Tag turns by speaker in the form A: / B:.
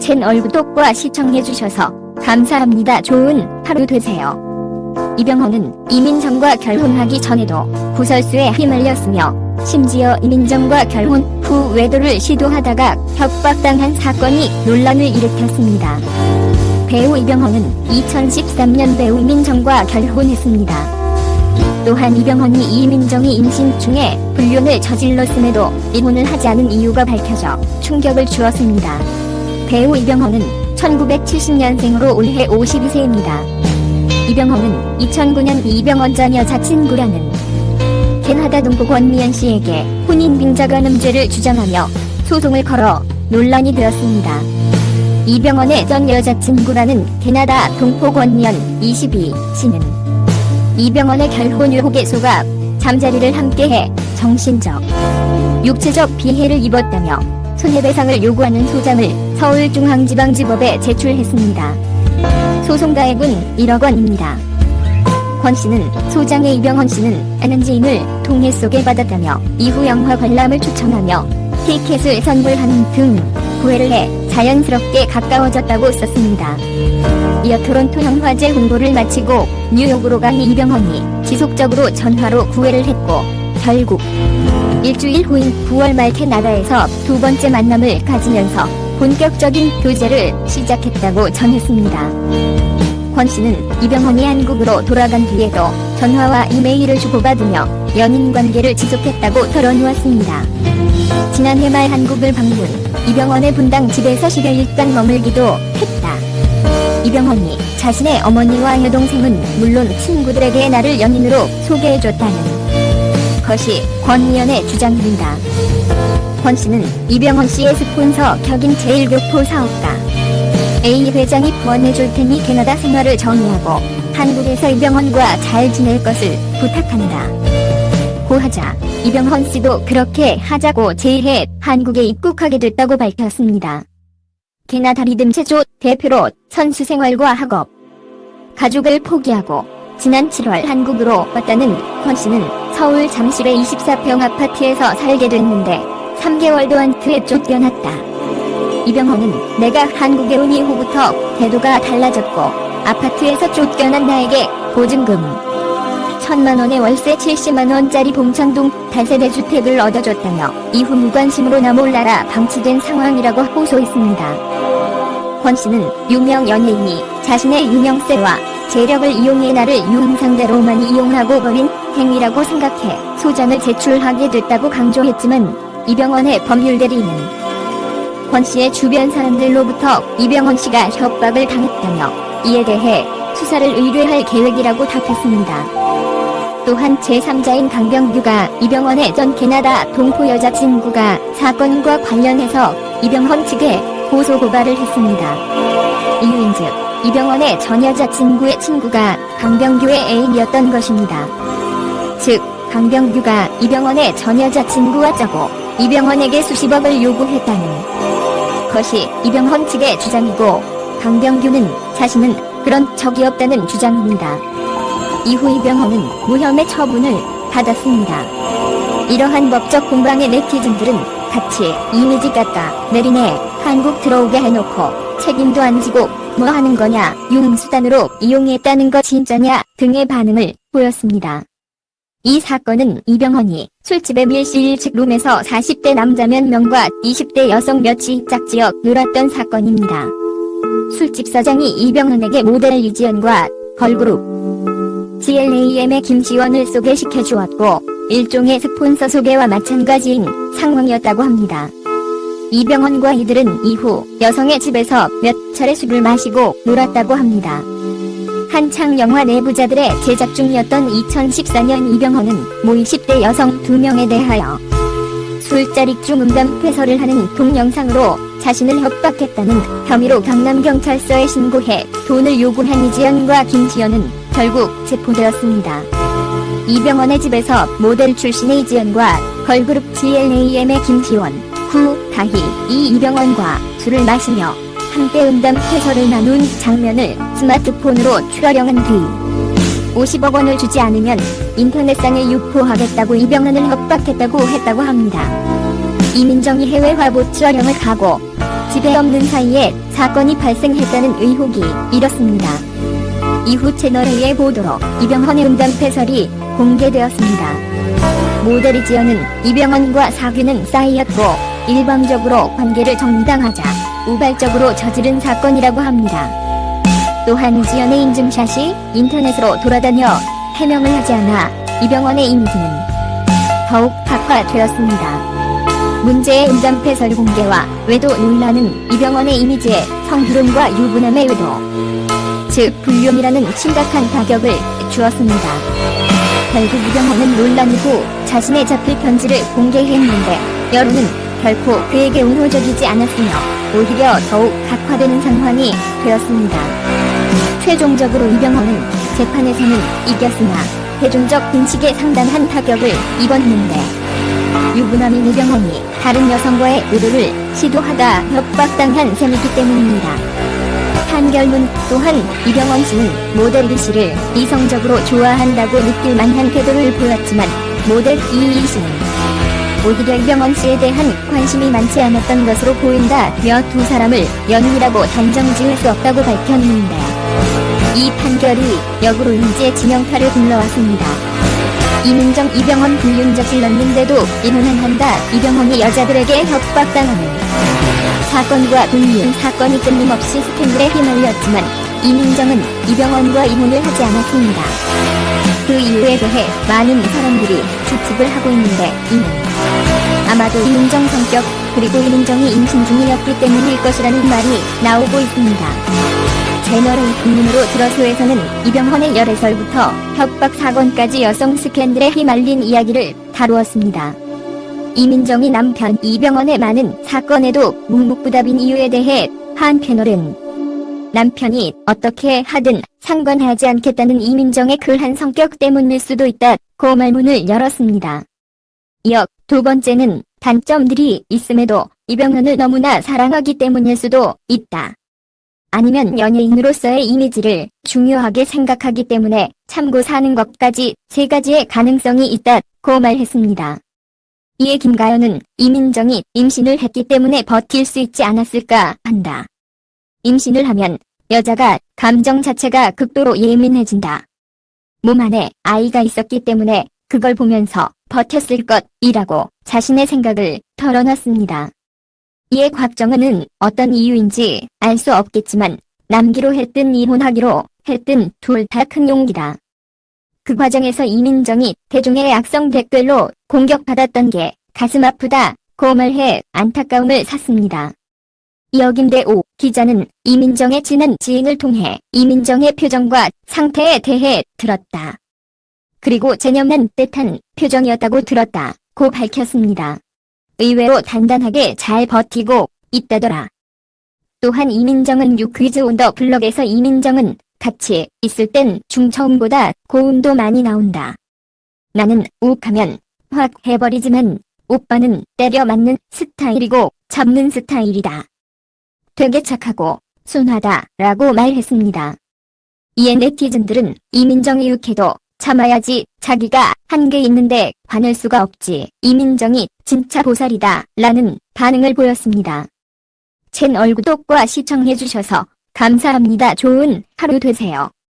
A: 채널 구독과 시청해주셔서 감사합니다. 좋은 하루 되세요. 이병헌은 이민정과 결혼하기 전에도 구설수에 휘말렸으며 심지어 이민정과 결혼 후 외도를 시도하다가 협박당한 사건이 논란을 일으켰습니다. 배우 이병헌은 2013년 배우 이민정과 결혼했습니다. 또한 이병헌이 이민정이 임신 중에 불륜을 저질렀음에도 이혼을 하지 않은 이유가 밝혀져 충격을 주었습니다. 배우 이병헌은 1970년생으로 올해 52세입니다. 이병헌은 2009년 이병헌 전 여자친구라는 캐나다 동포 권미연 씨에게 혼인 빙자간음죄를 주장하며 소송을 걸어 논란이 되었습니다. 이병헌의 전 여자친구라는 캐나다 동포 권미연 22씨는 이병헌의 결혼 의혹에 속아 잠자리를 함께해 정신적, 육체적 피해를 입었다며 손해배상을 요구하는 소장을 서울중앙지방지법에 제출했습니다. 소송가액은 1억 원입니다. 권 씨는 소장의 이병헌 씨는 아는 지인을 통해 소개받았다며 이후 영화 관람을 추천하며 티켓을 선물하는 등 구애를 해 자연스럽게 가까워졌다고 썼습니다. 이어 토론토 영화제 홍보를 마치고 뉴욕으로 간 이병헌이 지속적으로 전화로 구애를 했고 결국 일주일 후인 9월 말 캐나다에서 두 번째 만남을 가지면서 본격적인 교제를 시작했다고 전했습니다. 권 씨는 이병헌이 한국으로 돌아간 뒤에도 전화와 이메일을 주고받으며 연인 관계를 지속했다고 털어놓았습니다. 지난해 말 한국을 방문, 이병헌의 분당 집에서 10여일간 머물기도 했다. 이병헌이 자신의 어머니와 여동생은 물론 친구들에게 나를 연인으로 소개해줬다는 것이 권미연의 주장입니다. 권 씨는 이병헌 씨의 스폰서 격인 제일교포 사업가 A 회장이 후원해줄 테니 캐나다 생활을 정리하고 한국에서 이병헌과 잘 지낼 것을 부탁한다 고하자 이병헌 씨도 그렇게 하자고 제의해 한국에 입국하게 됐다고 밝혔습니다. 캐나다 리듬 체조 대표로 선수 생활과 학업, 가족을 포기하고 지난 7월 한국으로 왔다는 권 씨는 서울 잠실의 24평 아파트에서 살게 됐는데 3개월도 안 돼 쫓겨났다. 이병헌은 내가 한국에 온 이후부터 태도가 달라졌고 아파트에서 쫓겨난 나에게 보증금 1,000만 원의 월세 70만 원짜리 봉창동 다세대 주택을 얻어줬다며 이후 무관심으로 나 몰라라 방치된 상황이라고 호소했습니다. 권 씨는 유명 연예인이 자신의 유명세와 재력을 이용해 나를 유흥상대로만 이용하고 버린 행위라고 생각해 소장을 제출하게 됐다고 강조했지만 이병헌의 법률 대리인은 권 씨의 주변 사람들로부터 이병헌 씨가 협박을 당했다며 이에 대해 수사를 의뢰할 계획이라고 답했습니다. 또한 제3자인 강병규가 이병헌의 전 캐나다 동포 여자친구가 사건과 관련해서 이병헌 측에 고소고발을 했습니다. 이유인즉 이병헌의 전 여자친구의 친구가 강병규의 애인이었던 것입니다. 즉 강병규가 이병헌의 전 여자친구와 짜고 이병헌에게 수십억을 요구했다는 것이 이병헌 측의 주장이고 강병규는 자신은 그런 적이 없다는 주장입니다. 이후 이병헌은 무혐의 처분을 받았습니다. 이러한 법적 공방에 네티즌들은 같이 이미지 깎아 내리네 한국 들어오게 해놓고 책임도 안 지고 뭐 하는 거냐 유흥수단으로 이용했다는 거 진짜냐 등의 반응을 보였습니다. 이 사건은 이병헌이 술집의 밀실 1층 룸에서 40대 남자 몇 명과 20대 여성 몇이 짝지어 놀았던 사건입니다. 술집 사장이 이병헌에게 모델 이지연과 걸그룹 GLAM의 김지원을 소개시켜 주었고 일종의 스폰서 소개와 마찬가지인 상황이었다고 합니다. 이병헌과 이들은 이후 여성의 집에서 몇 차례 술을 마시고 놀았다고 합니다. 한창 영화 내부자들의 제작 중이었던 2014년 이병헌은 모 20대 여성 2명에 대하여 술자리 중 음담패설을 하는 동영상으로 자신을 협박했다는 혐의로 강남경찰서에 신고해 돈을 요구한 이지연과 김지연은 결국 체포되었습니다. 이병헌의 집에서 모델 출신의 이지연과 걸그룹 GLAM의 김지원, 다희, 이병헌과 술을 마시며 함께 음담패설을 나눈 장면을 스마트폰으로 촬영한 뒤 50억 원을 주지 않으면 인터넷상에 유포하겠다고 이병헌을 협박했다고 했다고 합니다. 이민정이 해외 화보 촬영을 가고 집에 없는 사이에 사건이 발생했다는 의혹이 일었습니다. 이후 채널A의 보도로 이병헌의 음담패설이 공개되었습니다. 모델 이지연은 이병헌과 사귀는 사이였고 일방적으로 관계를 정당하자 우발적으로 저지른 사건이라고 합니다. 또한 이지연의 인증샷이 인터넷으로 돌아다녀 해명을 하지 않아 이병헌의 이미지는 더욱 악화되었습니다. 문제의 음담패설 공개와 외도 논란은 이병헌의 이미지에 성희롱과 유부남의 외도, 즉 불륜이라는 심각한 타격을 주었습니다. 결국 이병헌은 논란 후 자신의 자필 편지를 공개했는데 여론은 결코 그에게 옹호적이지 않았으며 오히려 더욱 악화되는 상황이 되었습니다. 최종적으로 이병헌은 재판에서는 이겼으나 대중적 인식에 상당한 타격을 입었는데 유부남인 이병헌이 다른 여성과의 의도를 시도하다 협박당한 셈이기 때문입니다. 판결문 또한 이병헌 씨는 모델 이 씨를 이성적으로 좋아한다고 느낄 만한 태도를 보였지만 모델 이이 씨는 오히려 이병헌 씨에 대한 관심이 많지 않았던 것으로 보인다며 두 사람을 연인이라고 단정 지을 수 없다고 밝혔는데 이 판결이 역으로 인지의 지명타를 불러왔습니다. 이민정 이병헌 불륜 저질렀는데도 이혼은 한다. 이병헌이 여자들에게 협박당하는 사건과 불륜 사건이 끊임없이 스캔들에 휘말렸지만 이민정은 이병헌과 이혼을 하지 않았습니다. 그 이유에 대해 많은 사람들이 추측을 하고 있는데 이는 아마도 이민정 성격 그리고 이민정이 임신 중이었기 때문일 것이라는 말이 나오고 있습니다. 채널A 국민으로 들어서에서는 이병헌의 열애설부터 협박 사건까지 여성 스캔들에 휘말린 이야기를 다루었습니다. 이민정이 남편 이병헌의 많은 사건에도 묵묵부답인 이유에 대해 한 패널은 남편이 어떻게 하든 상관하지 않겠다는 이민정의 그한 성격 때문일 수도 있다고 말문을 열었습니다. 이어 두 번째는 단점들이 있음에도 이병헌을 너무나 사랑하기 때문일 수도 있다. 아니면 연예인으로서의 이미지를 중요하게 생각하기 때문에 참고 사는 것까지 세 가지의 가능성이 있다고 말했습니다. 이에 김가연은 이민정이 임신을 했기 때문에 버틸 수 있지 않았을까 한다. 임신을 하면 여자가 감정 자체가 극도로 예민해진다. 몸 안에 아이가 있었기 때문에 그걸 보면서 버텼을 것이라고 자신의 생각을 털어놨습니다. 이에 곽정은은 어떤 이유인지 알 수 없겠지만 남기로 했든 이혼하기로 했든 둘 다 큰 용기다. 그 과정에서 이민정이 대중의 악성 댓글로 공격받았던 게 가슴 아프다고 말해 안타까움을 샀습니다. 이어 김대오 기자는 이민정의 지난 지인을 통해 이민정의 표정과 상태에 대해 들었다. 그리고 재념난 듯한 표정이었다고 들었다고 밝혔습니다. 의외로 단단하게 잘 버티고 있다더라. 또한 이민정은 유퀴즈 온 더 블럭에서 이민정은 같이 있을 땐 중처음보다 고음도 많이 나온다. 나는 욱하면 확 해버리지만 오빠는 때려 맞는 스타일이고 잡는 스타일이다. 되게 착하고 순하다 라고 말했습니다. 이에 네티즌들은 이민정이 욱해도 참아야지 자기가 한 게 있는데 화낼 수가 없지. 이민정이 진짜 보살이다 라는 반응을 보였습니다. 채널 구독과 시청해주셔서 감사합니다. 좋은 하루 되세요.